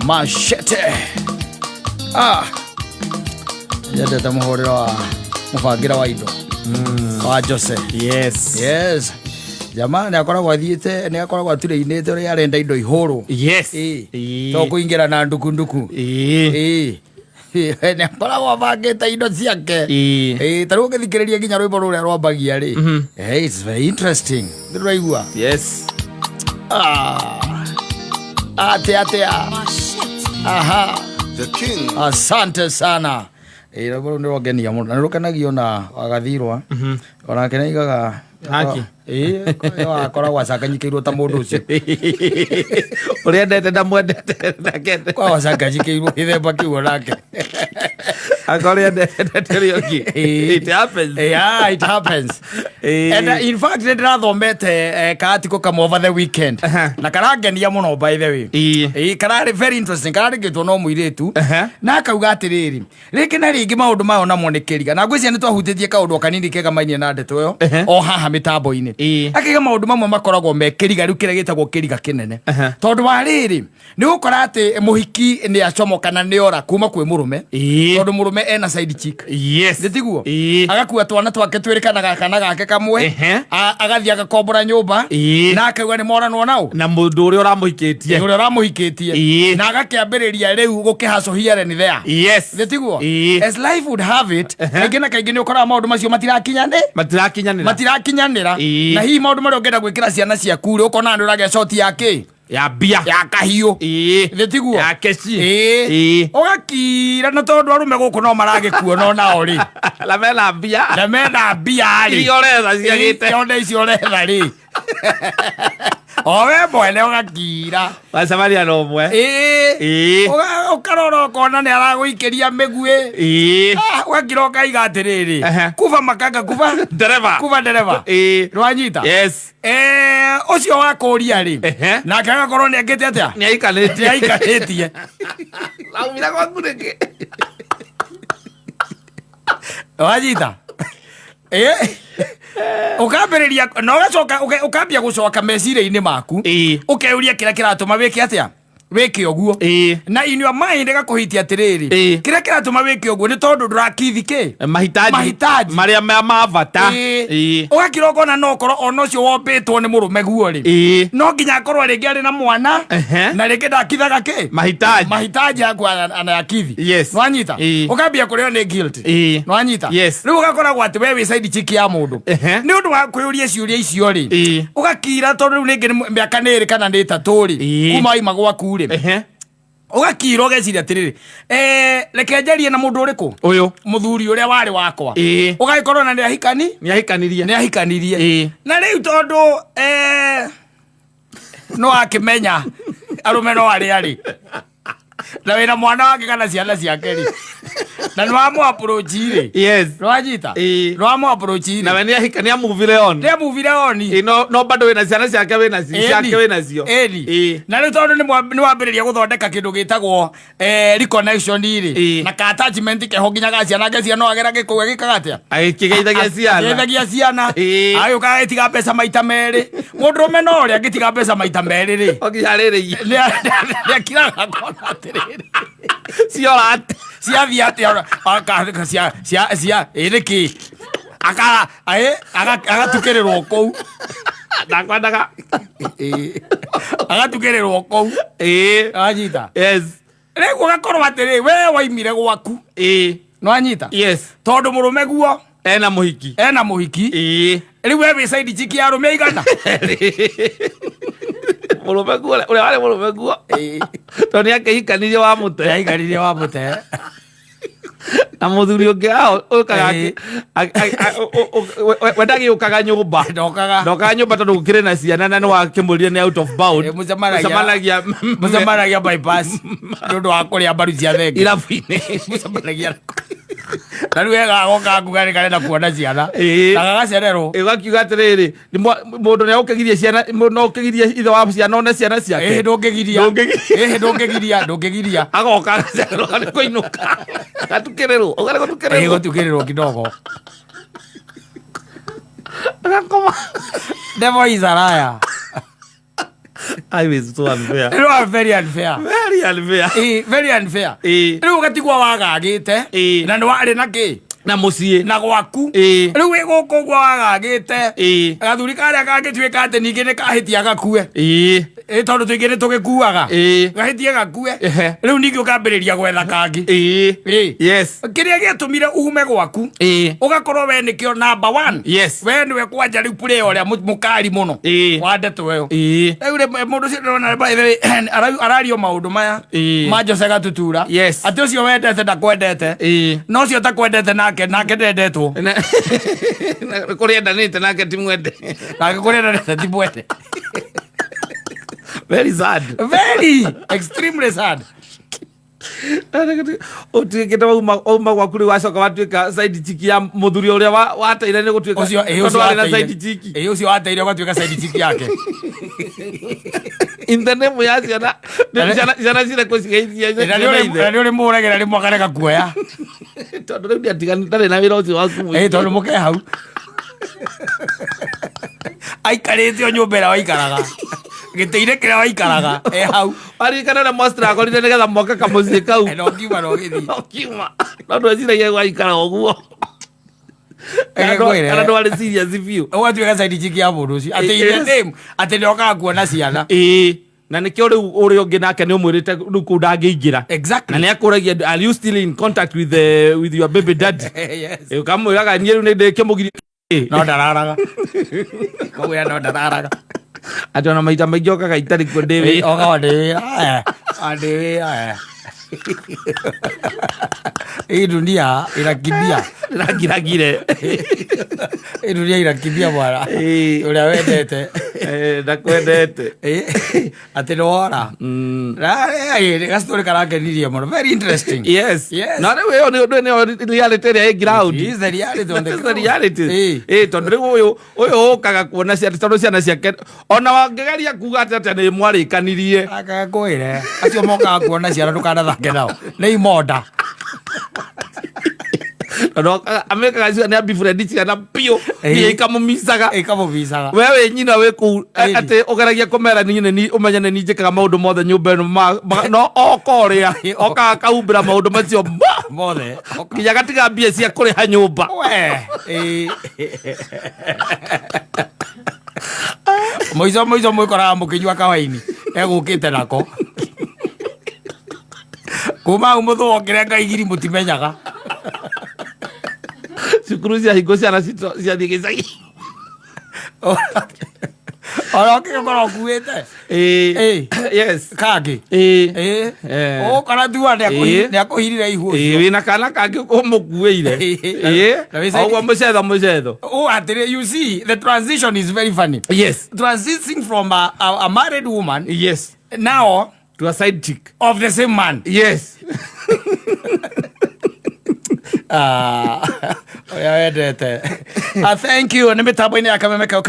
Machete. Yadete muhuriro wa mubangira wa indo wa Jose. Yes. Jamani akoragwo athiite ni akoragwo atureinite uri arenda indo ihuru. To kuingira na ndukunduku. Ni akoragwo bangite indo ciake. Taru ngithikiriria nginya rwimbo ruria rwambagia ri. It's very interesting. Ndiraigua. Yes. Ate. Aha. The king. Asante sana. Rwimbo ndio genia muno. Nirukanagiyo na agathirwa. Ona kenaigaga Haki. Akoragwo acanganyikĩirwo ta mũndũ ũcio. Ũrĩa ndete ndamwendete nake. Kwa acanganyikĩirwo gĩthemba kĩu onake. Akorĩa ndete rĩoki. It happens. Yeah, it happens. And in fact ndĩrathomete kaatiko kamwe over the weekend. Na karangenia mũno by the way. Kararĩ very interesting. Karandĩkĩtwo no mũirĩtu. Na akauga atĩrĩrĩ. Rĩngĩ na rĩngĩ maũndũ mayo na monekeriga. Na ngwĩciria nĩ twahutĩtie kaũndũ kanini kegamainie na ndeto ĩyo. O haha mitambo-inĩ. Akiga maũndũ mamwe makoragwo mekeriga rĩu kĩrĩa gĩtagwo kĩriga kĩnene. Tondũ wa rĩrĩ nĩ gũkora atĩ mũhiki nĩ acomoka na nĩ ora kuma kwĩ mũrũme. Tondũ mũrũme ena side chick. Ndĩtiguo. Agakua twana twake twĩrĩ kana gake kamwe. Agathiĩ agakombora nyũmba. Na akauga nĩ moranwo nao. Na mũndũ ũrĩa ũramũhikĩtie. Na agakĩambĩrĩria rĩu gũkĩhaco here and there. Ndĩtiguo. As life would have it, kaingĩ na kaingĩ nĩ ũkoraga maũndũ macio matirakinyanĩra. Na hihi maũndũ marĩa ũngĩenda gwĩkĩra ciana ciaku rĩ ũkona nĩ ũragĩa shoti yake ya bia ya kahiũ ndĩtiguo ya keci ũgakira na tondũ arũme gũkũ no maragĩkuona onao rĩ na mena bia rĩ icio ũretha rĩ owe mwene ũgakira wacemania na ũmwe ũkarora ũkona nĩ aragũikĩria mĩguĩ ũgakira ũkaiga atĩrĩrĩ kuba makanga kuba ndereba rwanyita ũcio wakũria rĩ nake agakorwo nĩ angĩte atĩa nĩ aikarĩtie laumira gwaku rĩngĩ wanyita ukambĩrĩria na ũkambia gũcoka meciria-inĩ maku ũkeuria kĩrĩa kĩratũma wĩke atĩa wĩke ũguo na in your mind gakũhitia atĩrĩrĩ kĩrĩa kĩratũma wĩke ũguo nĩ tondũ ndũrakithi kĩ mahitaji marĩa ma bata ũgakira ũkona no ũkorwo ona ũcio wombĩtwo nĩ mũrũme guo rĩ no nginya akorwo rĩngĩ arĩ na mwana na rĩngĩ ndakithaga kĩ mahitaji yaku anayakithi nwanyita ũkambia kũrĩo nĩ guilt nwanyita rĩu ũgakoragwo atĩ we wĩ side chick ya mũndũ nĩ ũndũ wa kwĩyũria ciũria icio rĩ ũgakira tondũ rĩu nĩngĩ mĩaka nĩ ĩrĩ kana nĩ ĩtatũ rĩ kuma ima gwaku rĩ ũgakira ũgeciria atĩrĩrĩ reke njarie na mũndũ ũrĩkũ ũyũ mũthuri ũrĩa warĩ wakwa ũgagĩkorwo na nĩ ahikanirie na rĩu tondũ no akĩmenya arũme no arĩ na wĩna mwana wake kana ciana ciake rĩ na nĩ wamũ approach rĩ rwanyita nĩwamũ approach rĩ na we nĩ ahikania muvire on no bado wĩna ciana ciake wĩnacio na rĩu tondũ nĩ wambĩrĩria gũthondeka kĩndũ gĩtagwo reconnection rĩ na ka attachment keho nginya ga ciana ngĩcia no agera gĩkũgĩa gĩkaga atĩa agĩkĩgeithagia ciana agĩũka agĩtiga mbeca maita merĩ mũndũrũme no ũrĩa angĩtiga mbeca maita merĩ rĩ nĩakiraga kona atĩrĩrĩ ciathiĩ atĩa nĩkĩ agatukĩrĩrwo kũu ndakwendaga agatukĩrĩrwo kũu anyita rĩu ũgakorwo atĩrĩ we waimire gwaku nwanyita tondũ mũrũme guo ena mũhiki rĩu we wĩ side chick ya arũme aigana mũrũme guo ũrĩa warĩ mũrũme guo tondũ nĩ akĩhikanirie wa mũte na mũthuri ũngĩ ũkaga wendagĩũkaga nyũmba ndokaga nyũmba tondũ gũkĩrĩ na ciana na nĩ wakĩmũrire nĩ out of bound mũcemanagia bypass nĩ ũndũ wa kũrĩa mbaru cia thenge irabu-inĩ mũcemanagia na rĩu gagoka nguga karenda kuona ciana na gagacererwo ũgakiuga atĩrĩrĩ mũndũ nĩ agũkĩgiria ciana no ũkĩgiria ithe wa ciana one ciana ciake ndũngĩgiria agoka agacererwo nĩ kũinũka gũtukĩrĩrwo kidogo agakoma devil is a liar I was so unfair. You are very unfair. Very unfair. Very unfair. Riu gatigwa wagagite na ni wari na ki na muciĩ na gwaku riu wi guku gwa wagagite gathuri karia kangituika ati ningi ni kahitia gakue tondu tuingi ni tugikuaga gahitie gakue riu ningi ukambiriria gwetha kangi yes kiria giatumire ume gwaku ugakorwo we nikio number 1 yes we niwe kwanja riu player uria mukari muno wa ndeto yo riu mundu cio ndona by the way arario maundu maya ma Jose Gatutura ati ucio wendete ndakwendete no cio takwendete nake ndendetwo kuria ndanite nake timwende nake kuria ndanite timwende very sad, very extremely sad. Utuikite uma gwaku riu wacoka watuika side chick ya muthuri uria wateire ni gutuika ucio na side chick ucio wateire gatuika side chick yake in the name ya ciana ciana cire kucigeithia ni uri muragira rimwe akarega kuoya tondu riu ndiatigani ndari na wira ucio waku tondu muke hau aikarite o nyumba ĩrĩa waikaraga gĩtĩ-inĩ kĩrĩa waikaraga hau arikana na mostra akorire nĩgetha moka kamuciĩ kau no kiuma no gĩthiĩ kiuma no ndweciragia gwaikara ũguo kana ndwarĩ serious biũ ũgatuĩka side chick ya mũndũ ũcio atĩ nĩokaga kuona ciana na nikio riu uri ungi nake ni umwirite riu ku ndangĩingĩra na ni akuragia are you still in contact with your baby daddy yes ukamwiraga niĩ riu nĩ ndĩkĩmũgiria no ndararaga kawira no ndararaga ati ona maita maingĩ okaga itarĩ kuo ndĩ wĩ okaga ndĩ wĩ hii dunia inakimbia iragiragire hii dunia inakimbia bwana uria wendete ndakwendete ati nĩwora gastori karangenirie mũno very interesting yes na rĩu nĩ reality ĩrĩa ĩ ground is the reality on the reality tondũ rĩu ũyũ ũkaga kuona tondũ ciana ciake ona wangĩgeria kuga atĩ nĩ mwarĩkanirie akakwĩre acio mokaga kuona ciana ndũkanathake nao nĩ imonda amekaga ciana nĩ befriend ciana piũ ikamumicaga wewe nyina wĩ kũu atĩ ũgeragia kũmera niĩ ũmenye nĩ njĩkaga maũndũ mothe nyũmba ĩno no oka ũrĩa okaga kaumbĩra maũndũ macio mothe nginya gatiga mbia cia kũrĩha nyũmba mũico mwĩkoraga mũkĩnyua kawaini egũkĩte nako kuma hau mũthũokĩre ngaigiri mũtimenyaga cukuru cia hingo ciana ciathiĩ gĩcagi ona ũkĩkorwo ũkuĩte yes kangĩ ũkora tua nĩakũhirire ihu wĩna kana kangĩ ũmũkuĩire ũguo mũcetho atĩrĩ you see the transition is very funny yes transitioning from a married woman yes now to a side chick of the same man yes thank you nĩ mĩtambo-inĩ ya Kameme